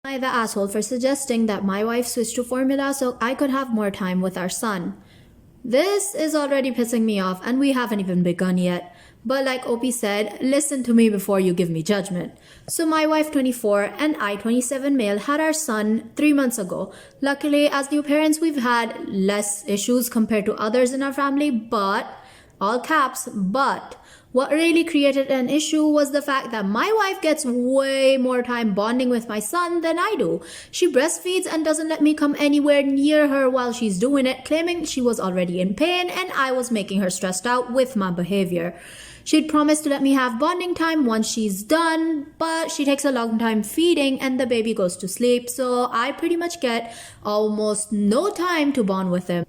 I the asshole for suggesting that my wife switch to formula so I could have more time with our son. This is already pissing me off and we haven't even begun yet. But like OP said, listen to me before you give me judgment. So my wife 24 and I 27 male had our son 3 months ago. Luckily, as new parents, we've had less issues compared to others in our family, but, all caps, but, what really created an issue was the fact that my wife gets way more time bonding with my son than I do. She breastfeeds and doesn't let me come anywhere near her while she's doing it, claiming she was already in pain and I was making her stressed out with my behavior. She'd promised to let me have bonding time once she's done, but she takes a long time feeding and the baby goes to sleep, so I pretty much get almost no time to bond with him.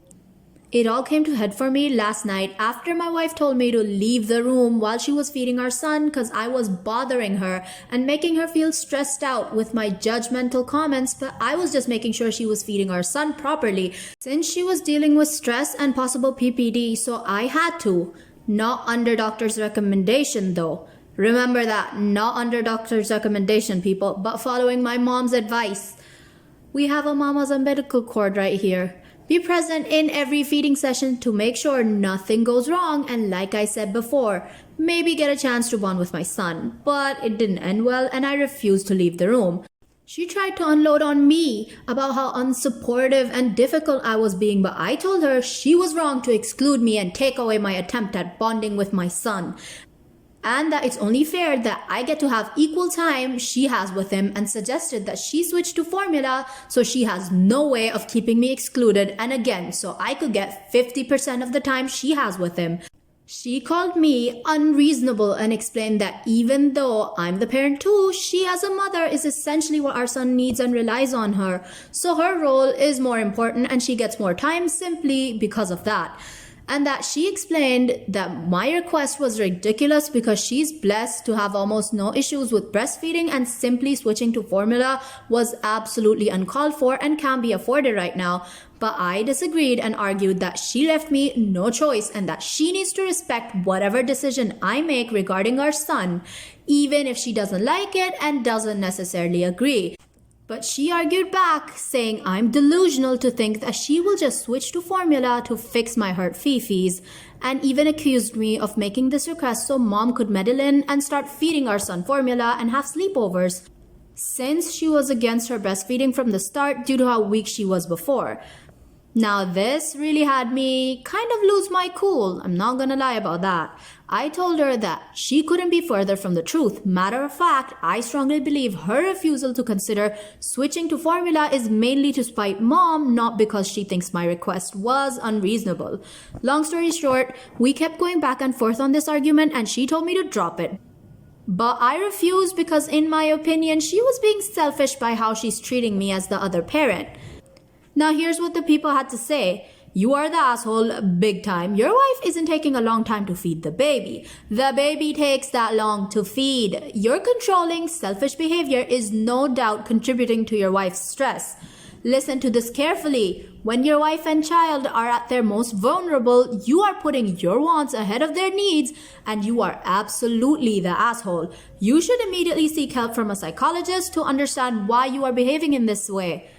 It all came to head for me last night after my wife told me to leave the room while she was feeding our son because I was bothering her and making her feel stressed out with my judgmental comments, but I was just making sure she was feeding our son properly since she was dealing with stress and possible PPD, so I had to. Not under doctor's recommendation though. Remember that, not under doctor's recommendation, people, but following my mom's advice. We have a mama's umbilical cord right here. Be present in every feeding session to make sure nothing goes wrong, and like I said before, maybe get a chance to bond with my son. But it didn't end well and I refused to leave the room. She tried to unload on me about how unsupportive and difficult I was being, but I told her she was wrong to exclude me and take away my attempt at bonding with my son. And that it's only fair that I get to have equal time she has with him, and suggested that she switch to formula so she has no way of keeping me excluded, and again, so I could get 50% of the time she has with him. She called me unreasonable and explained that even though I'm the parent too, she as a mother is essentially what our son needs and relies on her. So her role is more important and she gets more time simply because of that. And that she explained that my request was ridiculous because she's blessed to have almost no issues with breastfeeding, and simply switching to formula was absolutely uncalled for and can't be afforded right now. But I disagreed and argued that she left me no choice and that she needs to respect whatever decision I make regarding our son, even if she doesn't like it and doesn't necessarily agree. But she argued back, saying I'm delusional to think that she will just switch to formula to fix my hurt fifis, and even accused me of making this request so mom could meddle in and start feeding our son formula and have sleepovers, since she was against her breastfeeding from the start due to how weak she was before. Now this really had me kind of lose my cool, I'm not gonna lie about that. I told her that she couldn't be further from the truth. Matter of fact, I strongly believe her refusal to consider switching to formula is mainly to spite mom, not because she thinks my request was unreasonable. Long story short, we kept going back and forth on this argument and she told me to drop it. But I refused because in my opinion, she was being selfish by how she's treating me as the other parent. Now here's what the people had to say. You are the asshole big time. Your wife isn't taking a long time to feed the baby. The baby takes that long to feed. Your controlling, selfish behavior is no doubt contributing to your wife's stress. Listen to this carefully. When your wife and child are at their most vulnerable, you are putting your wants ahead of their needs, and you are absolutely the asshole. You should immediately seek help from a psychologist to understand why you are behaving in this way.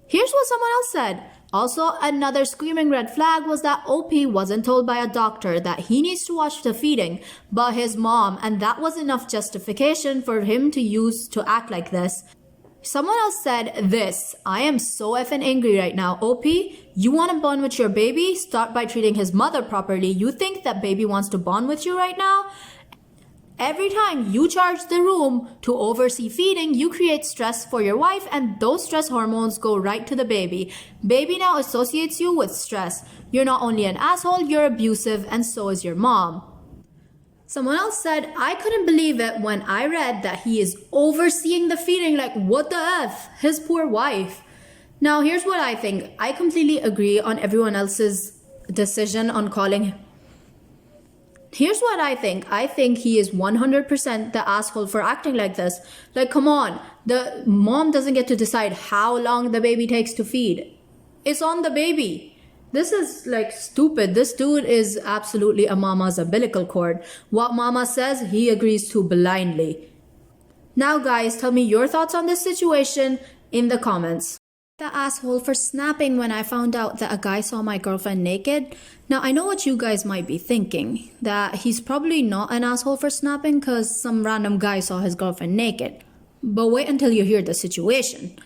Here's what someone else said. Also, another screaming red flag was that OP wasn't told by a doctor that he needs to watch the feeding, but his mom, and that was enough justification for him to use to act like this. Someone else said this, I am so effing angry right now. OP, you want to bond with your baby? Start by treating his mother properly. You think that baby wants to bond with you right now? Every time you charge the room to oversee feeding, you create stress for your wife, and those stress hormones go right to the baby. Baby now associates you with stress. You're not only an asshole, you're abusive, and so is your mom. Someone else said, I couldn't believe it when I read that he is overseeing the feeding. Like, what the F? His poor wife. Now, here's what I think. I completely agree on everyone else's decision on calling him. Here's what I think. I think he is 100% the asshole for acting like this. Like, come on. The mom doesn't get to decide how long the baby takes to feed. It's on the baby. This is like stupid. This dude is absolutely a mama's umbilical cord. What mama says, he agrees to blindly. Now guys, tell me your thoughts on this situation in the comments. The asshole for snapping when I found out that a guy saw my girlfriend naked. Now I know what you guys might be thinking, that he's probably not an asshole for snapping because some random guy saw his girlfriend naked. But wait until you hear the situation.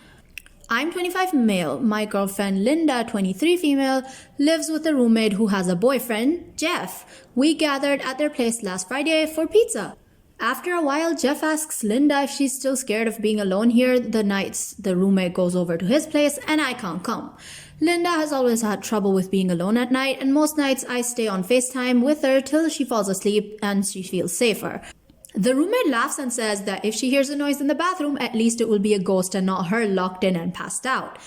I'm 25 male, my girlfriend Linda, 23 female, lives with a roommate who has a boyfriend, Jeff. We gathered at their place last Friday for pizza. After a while, Jeff asks Linda if she's still scared of being alone here the nights the roommate goes over to his place and I can't come. Linda has always had trouble with being alone at night, and most nights I stay on FaceTime with her till she falls asleep and she feels safer. The roommate laughs and says that if she hears a noise in the bathroom, at least it will be a ghost and not her locked in and passed out.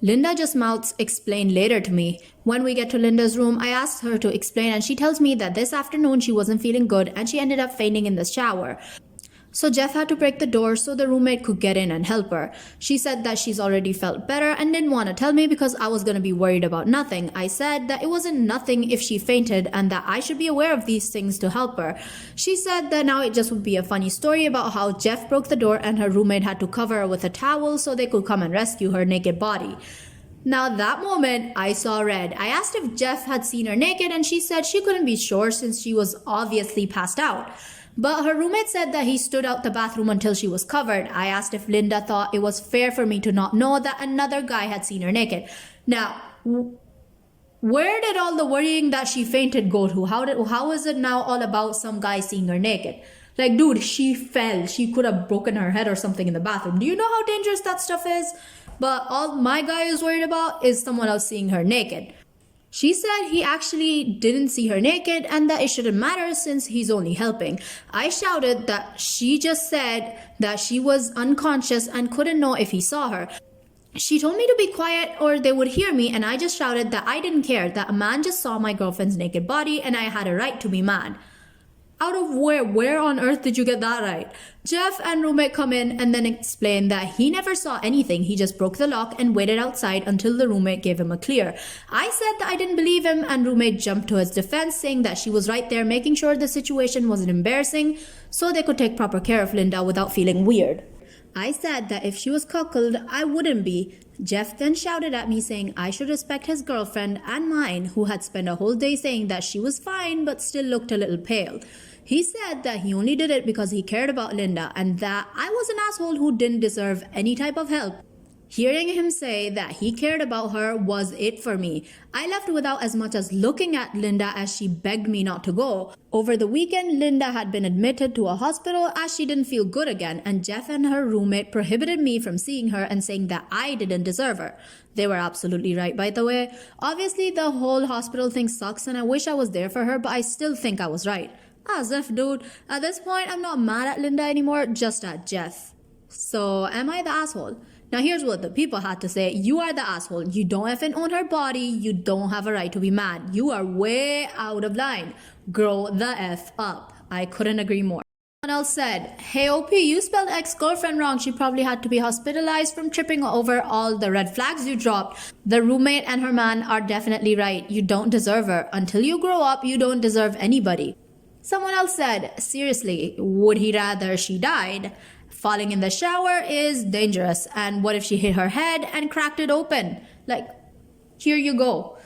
Linda just mouths explain later to me. When we get to Linda's room, I asked her to explain and she tells me that this afternoon she wasn't feeling good and she ended up fainting in the shower. So Jeff had to break the door so the roommate could get in and help her. She said that she's already felt better and didn't want to tell me because I was going to be worried about nothing. I said that it wasn't nothing if she fainted and that I should be aware of these things to help her. She said that now it just would be a funny story about how Jeff broke the door and her roommate had to cover her with a towel so they could come and rescue her naked body. Now that moment, I saw red. I asked if Jeff had seen her naked and she said she couldn't be sure since she was obviously passed out. But her roommate said that he stood out the bathroom until she was covered. I asked if Linda thought it was fair for me to not know that another guy had seen her naked. Now, where did all the worrying that she fainted go to? How is it now all about some guy seeing her naked? Like, dude, she fell. She could have broken her head or something in the bathroom. Do you know how dangerous that stuff is? But all my guy is worried about is someone else seeing her naked. She said he actually didn't see her naked and that it shouldn't matter since he's only helping. I shouted that she just said that she was unconscious and couldn't know if he saw her. She told me to be quiet or they would hear me, and I just shouted that I didn't care, that a man just saw my girlfriend's naked body and I had a right to be mad. Out of where? Where on earth did you get that right? Jeff and roommate come in and then explain that he never saw anything. He just broke the lock and waited outside until the roommate gave him a clear. I said that I didn't believe him and roommate jumped to his defense, saying that she was right there making sure the situation wasn't embarrassing so they could take proper care of Linda without feeling weird. I said that if she was cuckolded, I wouldn't be. Jeff then shouted at me saying I should respect his girlfriend and mine, who had spent a whole day saying that she was fine but still looked a little pale. He said that he only did it because he cared about Linda and that I was an asshole who didn't deserve any type of help. Hearing him say that he cared about her was it for me. I left without as much as looking at Linda as she begged me not to go. Over the weekend, Linda had been admitted to a hospital as she didn't feel good again, and Jeff and her roommate prohibited me from seeing her and saying that I didn't deserve her. They were absolutely right, by the way. Obviously, the whole hospital thing sucks and I wish I was there for her, but I still think I was right. As if, dude. At this point, I'm not mad at Linda anymore, just at Jeff. So, am I the asshole? Now here's what the people had to say. You are the asshole. You don't effing own her body. You don't have a right to be mad. You are way out of line. Grow the F up. I couldn't agree more. Someone else said, hey OP, you spelled ex-girlfriend wrong. She probably had to be hospitalized from tripping over all the red flags you dropped. The roommate and her man are definitely right. You don't deserve her. Until you grow up, you don't deserve anybody. Someone else said, seriously, would he rather she died? Falling in the shower is dangerous. And what if she hit her head and cracked it open? Like, here you go.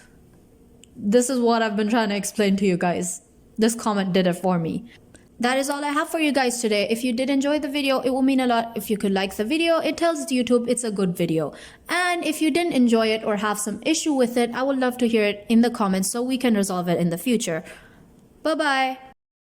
This is what I've been trying to explain to you guys. This comment did it for me. That is all I have for you guys today. If you did enjoy the video, it will mean a lot if you could like the video. It tells YouTube it's a good video. And if you didn't enjoy it or have some issue with it, I would love to hear it in the comments so we can resolve it in the future. Bye-bye.